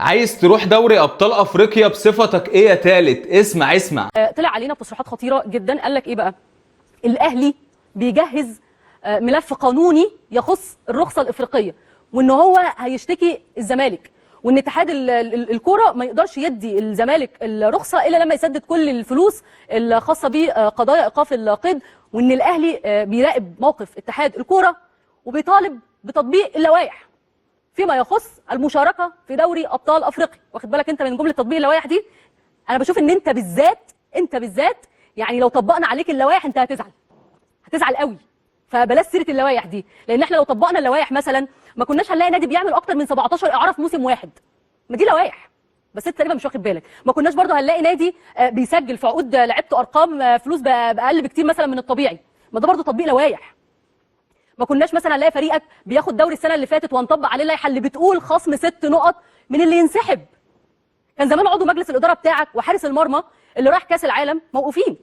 عايز تروح دوري ابطال افريقيا بصفتك ايه يا تالت؟ اسمع. طلع علينا بتصريحات خطيره جدا. قال لك ايه بقى؟ الاهلي بيجهز ملف قانوني يخص الرخصه الافريقيه، وان هو هيشتكي الزمالك، وان اتحاد الكوره ما يقدرش يدي الزمالك الرخصه الا لما يسدد كل الفلوس الخاصه بقضايا ايقاف القيد، وان الاهلي بيراقب موقف اتحاد الكوره وبيطالب بتطبيق اللوائح فيما يخص المشاركه في دوري ابطال افريقيا. واخد بالك انت من جمله تطبيق اللوائح دي؟ انا بشوف ان انت بالذات يعني لو طبقنا عليك اللوائح انت هتزعل قوي. فبلاش سيره اللوائح دي، لان احنا لو طبقنا اللوائح مثلا ما كناش هنلاقي نادي بيعمل اكتر من 17 اعاره في موسم واحد. ما دي لوائح، بس انت تقريبا مش واخد بالك. ما كناش برضه هنلاقي نادي بيسجل في عقود لعيبته ارقام فلوس باقل بكتير مثلا من الطبيعي. ما ده برضه تطبيق لوائح. ما كناش مثلا هنلاقي فريقك بياخد دوري السنه اللي فاتت وهنطبق عليه اللائحه اللي بتقول خصم 6 نقط من اللي ينسحب. كان زمان عضو مجلس الاداره بتاعك وحارس المرمى اللي راح كاس العالم موقوفين.